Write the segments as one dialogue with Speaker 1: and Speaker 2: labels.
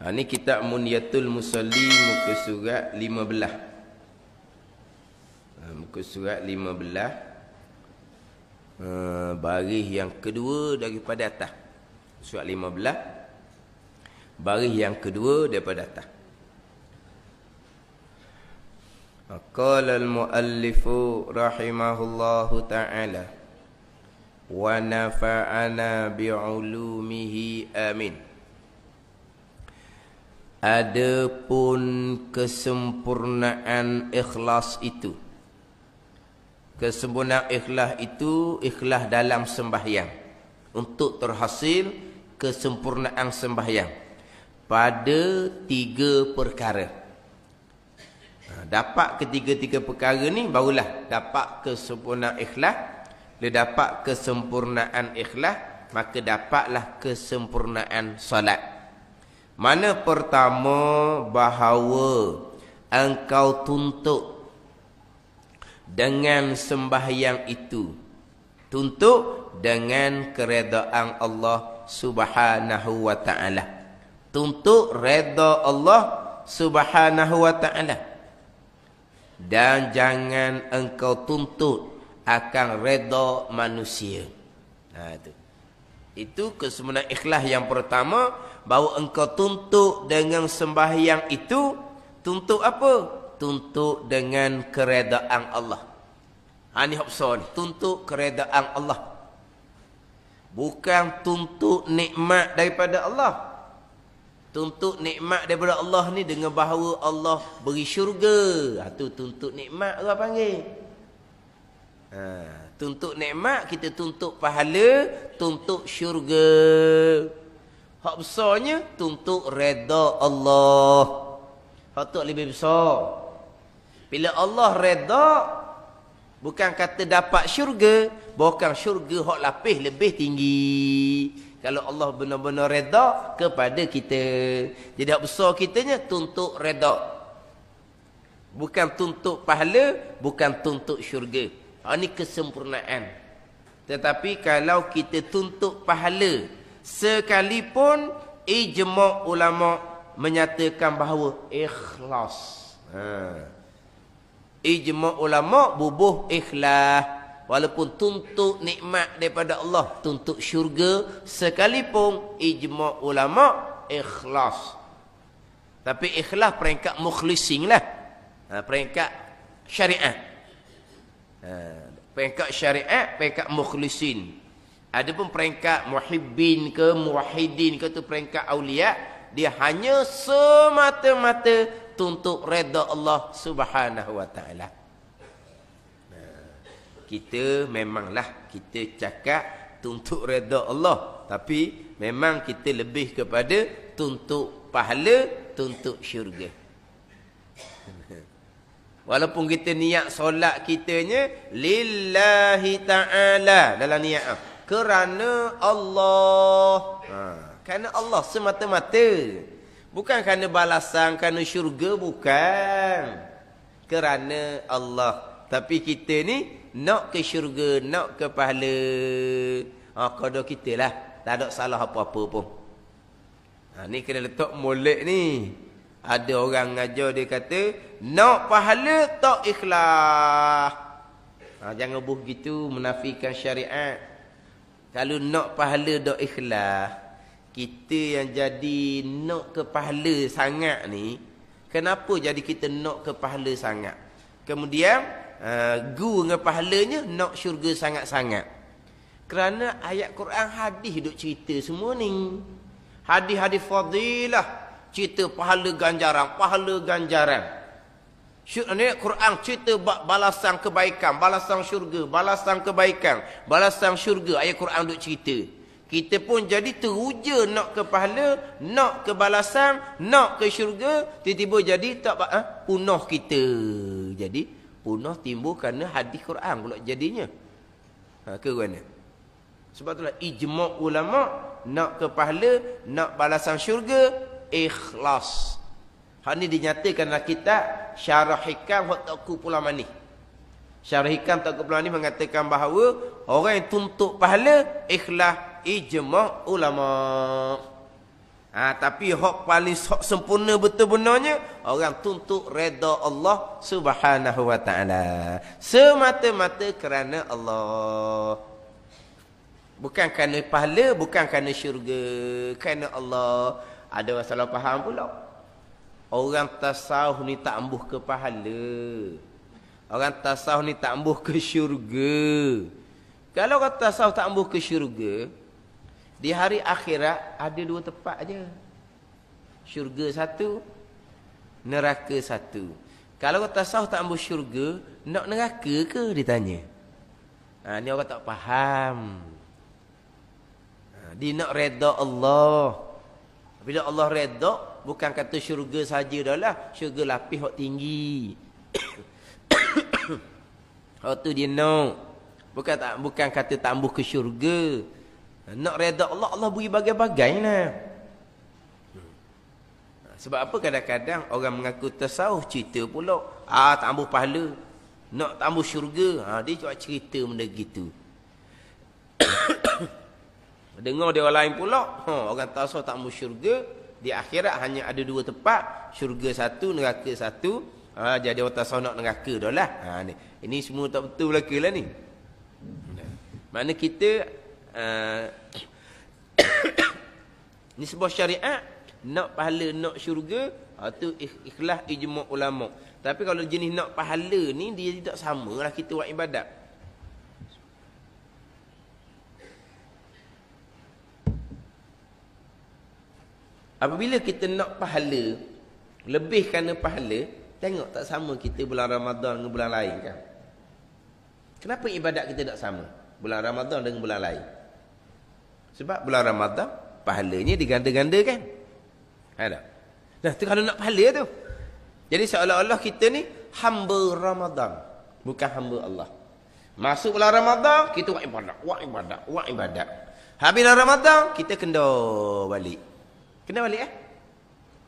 Speaker 1: Ni kitab Munyatul Musalli muka surat 15. Muka surat 15. Baris yang kedua daripada atas. Surat 15. Baris yang kedua daripada atas. Qala al-muallifu rahimahullahu ta'ala wa nafa'ana bi'ulumihi amin. Adapun kesempurnaan ikhlas itu, kesempurnaan ikhlas itu ikhlas dalam sembahyang. Untuk terhasil kesempurnaan sembahyang pada 3 perkara. Dapat ketiga-tiga perkara ni barulah dapat kesempurnaan ikhlas. Dia dapat kesempurnaan ikhlas, maka dapatlah kesempurnaan solat. Mana pertama, bahawa engkau tuntut dengan sembahyang itu, tuntut dengan keredaan Allah Subhanahu wa ta'ala. Tuntut reda Allah Subhanahu wa ta'ala. Dan jangan engkau tuntut akan reda manusia. Itu kesempurnaan ikhlas yang pertama, bahawa engkau tuntut dengan sembahyang itu. Tuntut apa? Tuntut dengan keredaan Allah. Ini hak besar ni. Tuntut keredaan Allah. Bukan tuntut nikmat daripada Allah. Tuntut nikmat daripada Allah ni dengan bahawa Allah beri syurga. Itu tuntut nikmat orang panggil. Tuntut nikmat, kita tuntut pahala, tuntut syurga. Hak besarnya tuntut reda Allah. Hak tu lebih besar. Bila Allah reda, bukan kata dapat syurga, bukan syurga hak lapis lebih tinggi. Kalau Allah benar-benar reda kepada kita. Jadi hak besar kitanya tuntut reda. Bukan tuntut pahala, bukan tuntut syurga. Ini kesempurnaan. Tetapi kalau kita tuntut pahala, sekalipun ijma' ulama menyatakan bahawa ikhlas. Ijma' ulama bubuh ikhlas. Walaupun tuntut nikmat daripada Allah, tuntut syurga, sekalipun ijma' ulama ikhlas. Tapi ikhlas peringkat mukhlisin lah. Peringkat syariat. Peringkat syariat, peringkat mukhlisin. Adapun peringkat muhibbin ke muwahhidin ke tu peringkat aulia, dia hanya semata-mata tuntut reda Allah Subhanahu wa ta'ala. Kita memanglah kita cakap tuntut reda Allah, tapi memang kita lebih kepada tuntut pahala, tuntut syurga. Walaupun kita niat solat kitanya lillahi ta'ala dalam niat, kerana Allah. Kerana Allah semata-mata. Bukan kerana balasan, kerana syurga, bukan. Kerana Allah. Tapi kita ni nak ke syurga, nak ke pahala. Qada kita lah. Tak ada salah apa-apa pun. Ni kena letak molek ni. Ada orang ngajar dia kata, nak pahala tak ikhlas. Jangan buh gitu menafikan syariat. Kalau nak pahala tak ikhlas, kita yang jadi nak ke pahala sangat ni, kenapa jadi kita nak ke pahala sangat? Kemudian dengan pahalanya nak syurga sangat-sangat. Kerana ayat Quran, hadis duk cerita semua ni. Hadis-hadis fadilah, cerita pahala ganjaran, pahala ganjaran. Ni Quran cerita balasan kebaikan, balasan syurga, balasan kebaikan, balasan syurga. Ayat Quran duk cerita. Kita pun jadi teruja nak ke pahala, nak ke balasan, nak ke syurga. Tiba-tiba jadi tak punah kita. Jadi punah timbul kerana hadis Quran pula jadinya. Ke mana? Sebab itulah ijma' ulama nak ke pahala, nak balasan syurga, ikhlas. Hal ni dinyatakan dalam kitab Syarah Hikam Taqu Pulamani. Syarah Hikam Taqu Pulamani mengatakan bahawa orang yang tuntut pahala ikhlas ijma' ulama. Tapi hak paling sempurna betul-benarnya orang tuntut redha Allah Subhanahu wa taala. Semata-mata kerana Allah. Bukan kerana pahala, bukan kerana syurga, kerana Allah. Ada orang salah faham pula. Orang tasawuf ni tak ambuh ke pahala. Orang tasawuf ni tak ambuh ke syurga. Kalau orang tasawuf tak ambuh ke syurga, di hari akhirat ada 2 tempat aja. Syurga satu, neraka satu. Kalau orang tasawuf tak ambuh syurga, nak neraka ke ditanya? Ni orang tak faham. Dia nak redha Allah. Bila Allah redha, bukan kata syurga saja dah lah. Syurga lapis hak tinggi. Hak tu dia nak. Bukan kata tak ambuh ke syurga. Nak redha Allah, Allah beri bagai-bagai lah. Sebab apa kadang-kadang orang mengaku tasawuf cerita pula. Tak ambuh pahala. Nak tak ambuh syurga. Dia cuba cerita benda gitu. Dengar dia orang lain pula. Orang tasawuf tak ambuh syurga. Di akhirat hanya ada 2 tempat. Syurga satu, neraka satu. Jadi orang tasawuf nak neraka dah lah. Ini semua tak betul belaka lah ni. Mana kita ni sebuah syariat, nak pahala, nak syurga, tu ikhlas ijma' ulama. Tapi kalau jenis nak pahala ni, dia tidak sama lah kita buat ibadat. Apabila kita nak pahala, lebih kerana pahala, tengok tak sama kita bulan Ramadan dengan bulan lain kan? Kenapa ibadat kita tak sama bulan Ramadan dengan bulan lain? Sebab bulan Ramadan pahalanya diganda-gandakan. Ada. Nah, tu kalau nak pahala tu. Jadi seolah-olah kita ni hamba Ramadan, bukan hamba Allah. Masuk bulan Ramadan, kita buat ibadat. Habis bulan Ramadan, kita kena balik. Kena balik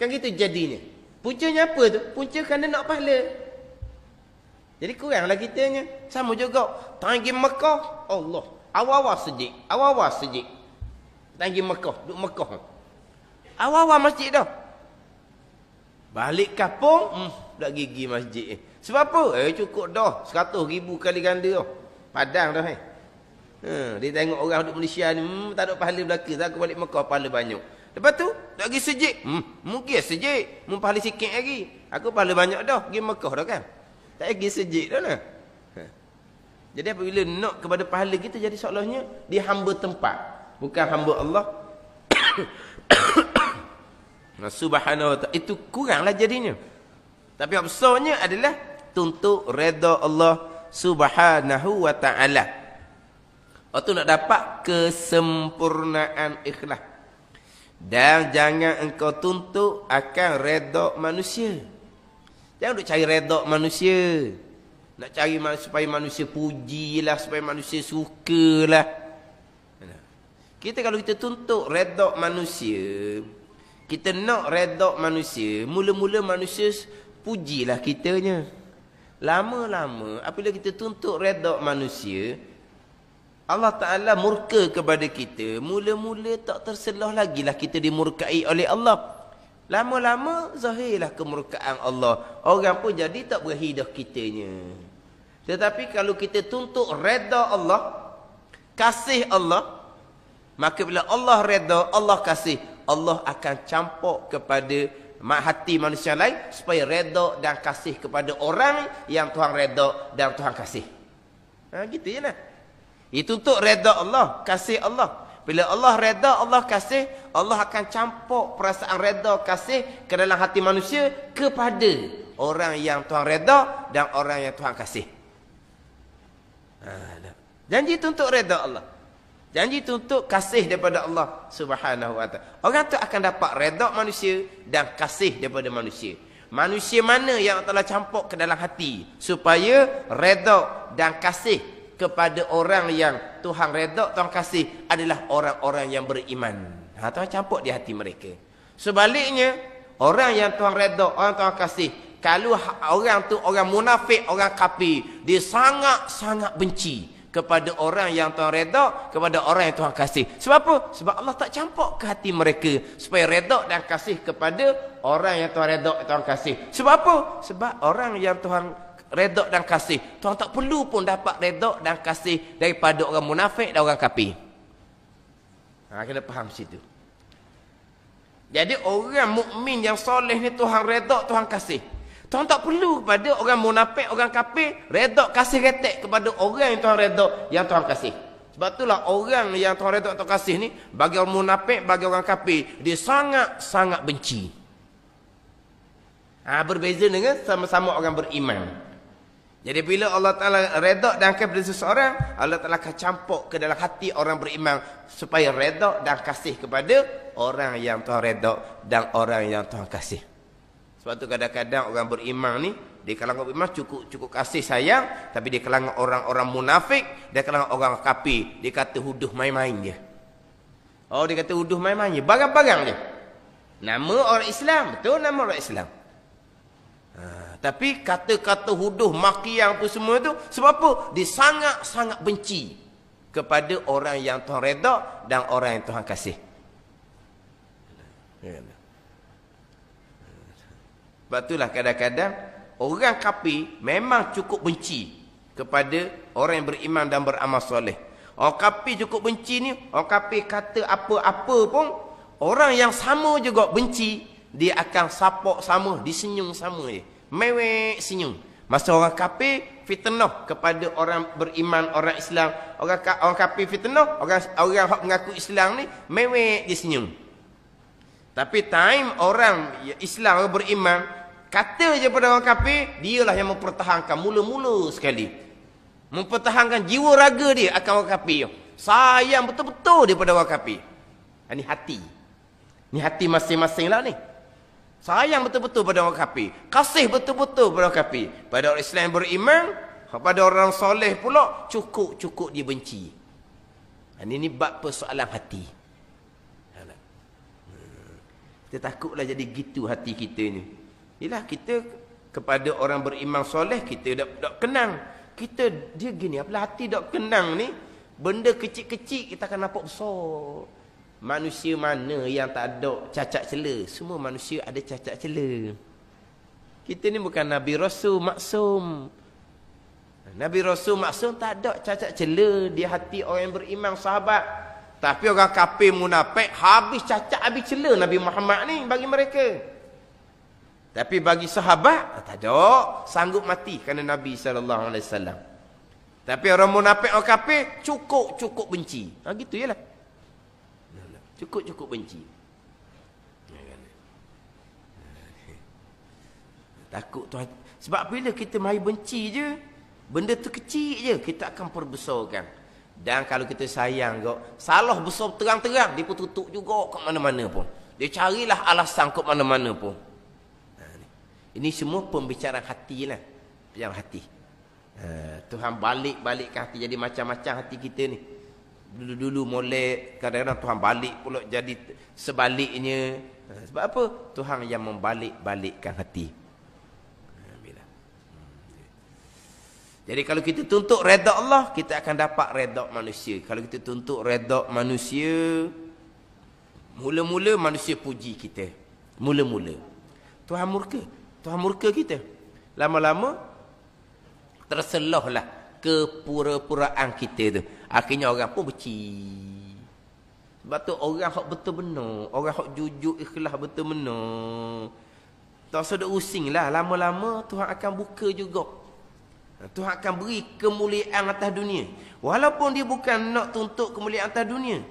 Speaker 1: Kan gitu jadinya. Puncanya apa tu? Punca kerana nak pahala. Jadi kuranglah kitanya. Sama juga. Tangi Mekah, Allah. Awal-awal sejik. Tangi Mekah, duduk Mekah. Awal-awal masjid dah. Balik kampung, dah gigi masjid. Sebab apa? Cukup dah. 100,000 kali ganda dah. Padang dah. Dia tengok orang duduk Malaysia ni, tak ada pahala belaka. Aku balik Mekah, pahala banyak. Lepas tu, dah pergi sejik. Mungkin sejik. Pahala sikit lagi. Aku pahala banyak dah. Pergi Mekah dah kan. Tak pergi sejik dah lah. Jadi apabila nak kepada pahala kita, jadi seolahnya dia hamba tempat. Bukan hamba Allah. Subhanahu wa ta'ala. Itu kuranglah jadinya. Tapi yang besarnya adalah tuntut redha Allah Subhanahu wa ta'ala. Itu nak dapat kesempurnaan ikhlas. Dan jangan engkau tuntut akan redha manusia. Jangan duk cari redha manusia. Nak cari supaya manusia pujilah, supaya manusia sukalah. Kita kalau kita tuntut redha manusia, kita nak redha manusia, mula-mula manusia pujilah kitanya. Lama-lama apabila kita tuntut redha manusia, Allah Ta'ala murka kepada kita. Mula-mula tak terselah lagi lah kita dimurkai oleh Allah. Lama-lama zahirlah kemurkaan Allah. Orang pun jadi tak berhidah kitanya. Tetapi kalau kita tuntut redha Allah, kasih Allah, maka bila Allah redha, Allah kasih, Allah akan campur kepada hati manusia lain supaya redha dan kasih kepada orang yang Tuhan redha dan Tuhan kasih. Gitu je lah. Itu untuk redha Allah, kasih Allah. Bila Allah redha, Allah kasih, Allah akan campur perasaan redha, kasih ke dalam hati manusia kepada orang yang Tuhan redha dan orang yang Tuhan kasih. Janji itu untuk redha Allah. Janji itu untuk kasih daripada Allah Subhanahu wa ta'ala. Orang tu akan dapat redha manusia dan kasih daripada manusia. Manusia mana yang telah campur ke dalam hati supaya redha dan kasih kepada orang yang Tuhan redha, Tuhan kasih adalah orang-orang yang beriman. Tuhan campur di hati mereka. Sebaliknya, orang yang Tuhan redha, orang Tuhan kasih, kalau orang tu orang munafik, orang kafir, dia sangat-sangat benci kepada orang yang Tuhan redha, kepada orang yang Tuhan kasih. Sebab apa? Sebab Allah tak campur ke hati mereka supaya redha dan kasih kepada orang yang Tuhan redha, Tuhan kasih. Sebab apa? Sebab orang yang Tuhan redha dan kasih, Tuhan tak perlu pun dapat redha dan kasih daripada orang munafik dan orang kafir. Kena faham situ. Jadi orang mukmin yang soleh ni Tuhan redha, Tuhan kasih. Tuhan tak perlu kepada orang munafik, orang kafir, redha kasih retek kepada orang yang Tuhan redha, yang Tuhan kasih. Sebab itulah orang yang Tuhan redha, Tuhan kasih ni, bagi orang munafik, bagi orang kafir, dia sangat-sangat benci. Berbeza dengan sama-sama orang beriman. Jadi bila Allah Ta'ala redha dan kasih kepada seseorang, Allah Ta'ala akan campur ke dalam hati orang beriman supaya redha dan kasih kepada orang yang Tuhan redha dan orang yang Tuhan kasih. Sebab tu kadang-kadang orang beriman ni, di kalangan beriman cukup kasih sayang, tapi di kalangan orang-orang munafik, di kalangan orang kafir, dia kata huduh main-main je. Oh, dia kata huduh main-main je, barang-barang je. Nama orang Islam, betul nama orang Islam. Tapi kata-kata huduh, makian apa semua tu, sebab apa? Dia sangat-sangat benci kepada orang yang Tuhan redha dan orang yang Tuhan kasih. Sebab itulah kadang-kadang orang kafir memang cukup benci kepada orang yang beriman dan beramal soleh. Orang kafir cukup benci ni, orang kafir kata apa-apa pun, orang yang sama juga benci, dia akan sapok sama, disenyum sama je. Mewek senyum. Masa orang kafir fitnah kepada orang beriman, orang Islam, orang kafir fitnah, orang yang mengaku Islam ni, mewek dia senyum. Tapi time orang Islam, orang beriman, kata je pada orang kafir, dialah yang mempertahankan mula-mula sekali. Mempertahankan jiwa raga dia akan orang kafir. Sayang betul-betul dia pada orang kafir. Ini hati. Ini hati masing-masing lah ni. Sayang betul-betul pada orang kafir. Kasih betul-betul pada orang kafir. Pada orang Islam yang beriman, pada orang soleh pula, cukup dia benci. Ini bab persoalan hati. Kita takutlah jadi gitu hati kita ni. Yalah, kita kepada orang beriman soleh, kita dak kenang. Kita dia gini, apabila hati dak kenang ni, benda kecil-kecil kita akan nampak besar. Manusia mana yang tak ada cacat cela? Semua manusia ada cacat cela. Kita ni bukan Nabi Rasul maksum. Nabi Rasul maksum tak ada cacat cela di hati orang yang beriman sahabat. Tapi orang kafir munafik habis cacat, habis cela Nabi Muhammad ni bagi mereka. Tapi bagi sahabat tak ada, sanggup mati kerana Nabi SAW. Tapi orang munafik, orang kafir cukup benci. Gitu jelah. Cukup benci. Takut Tuhan. Sebab bila kita mari benci je, benda tu kecil je, kita akan perbesarkan. Dan kalau kita sayang kok, salah besar terang-terang, dia pun tutup juga ke mana-mana pun. Dia carilah alasan ke mana-mana pun. Ini semua pembicaraan hati lah. Pembicaraan hati. Tuhan balik-balikkan hati jadi macam-macam hati kita ni. Dulu-dulu molek, kadang-kadang Tuhan balik pula jadi sebaliknya. Sebab apa? Tuhan yang membalik-balikkan hati. Jadi kalau kita tuntut redha Allah, kita akan dapat redha manusia. Kalau kita tuntut redha manusia, mula-mula manusia puji kita. Mula-mula. Tuhan murka kita. Lama-lama terselahlah kepura-puraan kita tu. Akhirnya orang pun benci. Sebab tu orang hak betul benar, orang hak jujur ikhlas betul benar, tak usah duk usinglah. Lama-lama Tuhan akan buka juga. Tuhan akan beri kemuliaan atas dunia. Walaupun dia bukan nak tuntut kemuliaan atas dunia,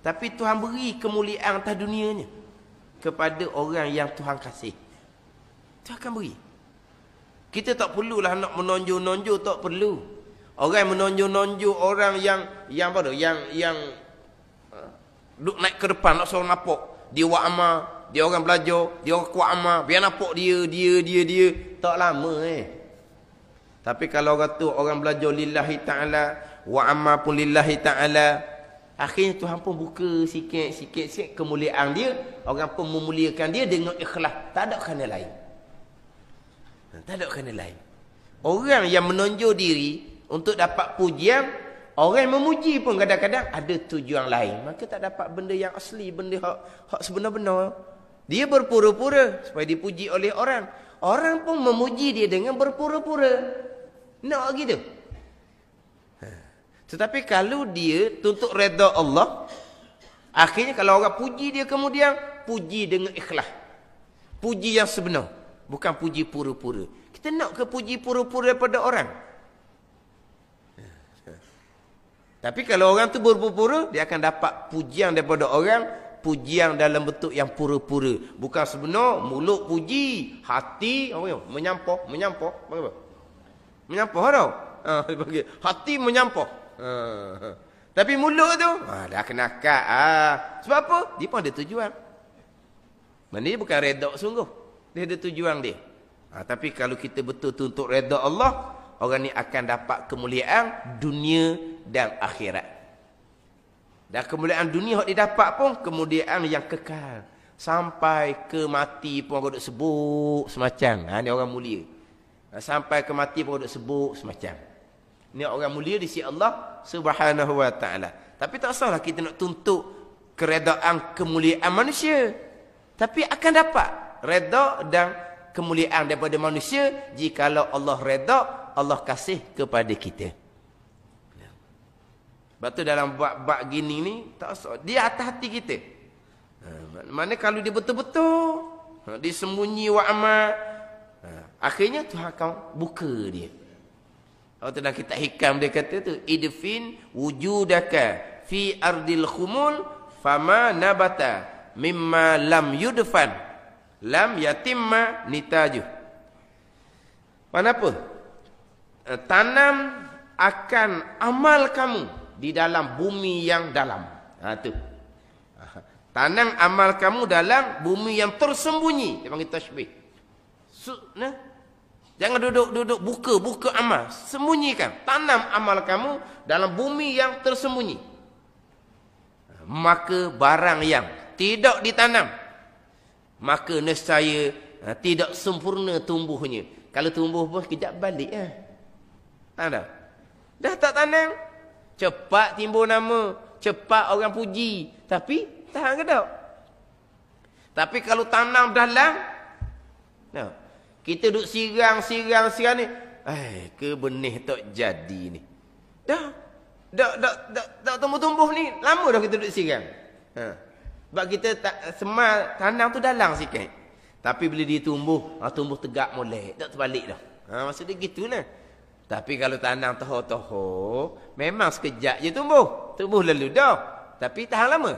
Speaker 1: tapi Tuhan beri kemuliaan atas dunianya kepada orang yang Tuhan kasih. Tuhan akan beri. Kita tak perlulah nak menonjol-nonjol, tak perlu. Orang yang menonjol-nonjol, orang yang apa tu? Yang duk naik ke depan nak suruh nampak. Dia buat amal, dia orang belajar, dia orang kuat amal, biar nampak dia. Tak lama Tapi kalau orang tu orang belajar lillahi ta'ala, wa amal pun lillahi ta'ala, akhirnya Tuhan pun buka sikit kemuliaan dia. Orang pun memuliakan dia dengan ikhlas. Tak ada kerana lain. Tak ada kerana lain. Orang yang menonjol diri untuk dapat pujian, Orang memuji pun kadang-kadang ada tujuan lain. Maka tak dapat benda yang asli, benda hak sebenar-benar. Dia berpura-pura supaya dipuji oleh orang. Orang pun memuji dia dengan berpura-pura. Nak gitu. Tetapi kalau dia tuntut redha Allah, akhirnya kalau orang puji dia kemudian, puji dengan ikhlas. Puji yang sebenar. Bukan puji pura-pura. Kita nak ke puji pura-pura daripada orang. Tapi kalau orang tu berpura-pura, dia akan dapat pujian daripada orang, pujian dalam bentuk yang pura-pura. Bukan sebenar, mulut puji, hati menyampah. Apa? Menyampah tau. Hati menyampah. Tapi mulut tu, dah kena akad. Sebab apa? Dia pun ada tujuan. Mana dia bukan redha sungguh. Dia ada tujuan dia. Tapi kalau kita betul-betul untuk redha Allah, orang ni akan dapat kemuliaan dunia dan akhirat. Dan kemuliaan dunia yang didapat pun kemuliaan yang kekal. Sampai ke mati pun orang duk sebut semacam. Ni orang mulia. Sampai ke mati pun orang duk sebut semacam. Ni orang mulia di sisi Allah Subhanahu wa ta'ala. Tapi tak salah kita nak tuntut keredaan kemuliaan manusia. Tapi akan dapat redha dan kemuliaan daripada manusia jikalau Allah redha, Allah kasih kepada kita. Sebab tu dalam bab gini ni, tak usah, dia atas hati kita. Mana kalau dia betul-betul, dia sembunyi wa amal, akhirnya Tuhan akan buka dia. Kalau tu dalam kitab hikam dia kata tu, idfin wujudaka fi ardil khumul fama nabata mimma lam yudfan lam yatimma nitaju. Kenapa? Tanam akan amal kamu di dalam bumi yang dalam. Tu. Tanam amal kamu dalam bumi yang tersembunyi. Dia panggil tashbih. Jangan duduk buka amal. Sembunyikan. Tanam amal kamu dalam bumi yang tersembunyi. Maka barang yang tidak ditanam, maka nescaya tidak sempurna tumbuhnya. Kalau tumbuh pun kejap balik. Dah tak tanam, cepat timbul nama, cepat orang puji. Tapi tahan ke tak? Tapi kalau tanam dalam, kita duduk sirang ni, ke benih tak jadi ni. Dah tumbuh-tumbuh ni, lama dah kita duduk sirang. Sebab kita semal tanam tu dalam sikit. Tapi bila dia tumbuh tegak molek, tak terbalik dah. Maksudnya gitulah. Tapi kalau tanam toho-toho, memang sekejap je tumbuh. Tumbuh lalu dah. Tapi tahan lama.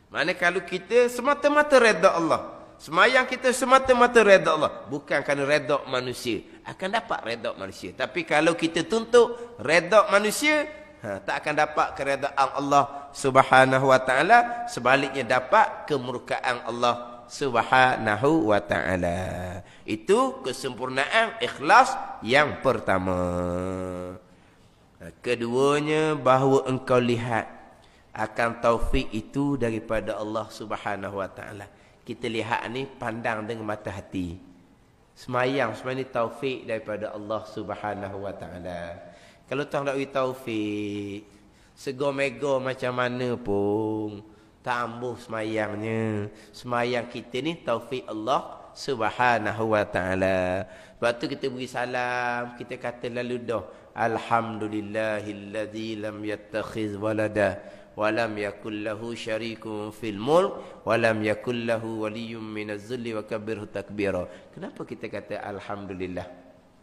Speaker 1: Mana kalau kita semata-mata redha Allah. Semayang kita semata-mata redha Allah. Bukan kerana redha manusia. Akan dapat redha manusia. Tapi kalau kita tuntut redha manusia, tak akan dapat keredaan Allah Subhanahu wa ta'ala. Sebaliknya dapat kemurkaan Allah Subhanahu wa ta'ala. Itu kesempurnaan ikhlas yang pertama. Keduanya, bahawa engkau lihat akan taufik itu daripada Allah Subhanahu wa ta'ala. Kita lihat ni pandang dengan mata hati. Semayang sebenarnya taufik daripada Allah Subhanahu wa ta'ala. Kalau Tuhan nak beri taufik, sego-mego macam mana pun, tak ambuh semayangnya. Semayang kita ni taufik Allah Subhanahu wa ta'ala. Sebab tu kita beri salam, kita kata lalu dah, Alhamdulillahilladzi lam yattakhiz walada, walam yakul lahu syarikun fil mulk, walam yakul lahu waliyyun minaz zulli wa kabbirhu takbira. Kenapa kita kata Alhamdulillah?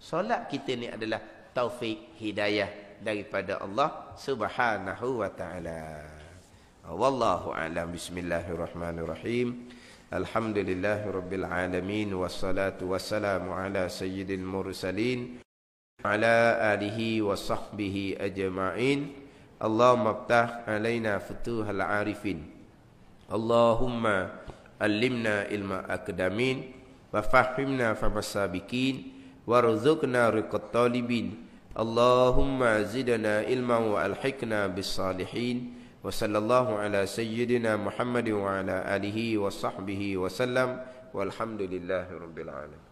Speaker 1: Solat kita ni adalah taufik hidayah daripada Allah Subhanahu wa ta'ala. Wallahu a'lam. Bismillahirrahmanirrahim. Alhamdulillahirabbil alamin wassalatu wassalamu ala sayyidil mursalin ala alihi wa sahbihi ajma'in. Allahumma iftah alaina futuhal arifin. Allahumma allimna ilma akdamin wa fahimna famasabikin warzuqna riqat talibin. Allahumma zidna ilman wa alhiqna bis salihin. Wa sallallahu ala sayyidina Muhammadin wa ala alihi wa sahbihi wa sallam. Walhamdulillahi rabbil alamin.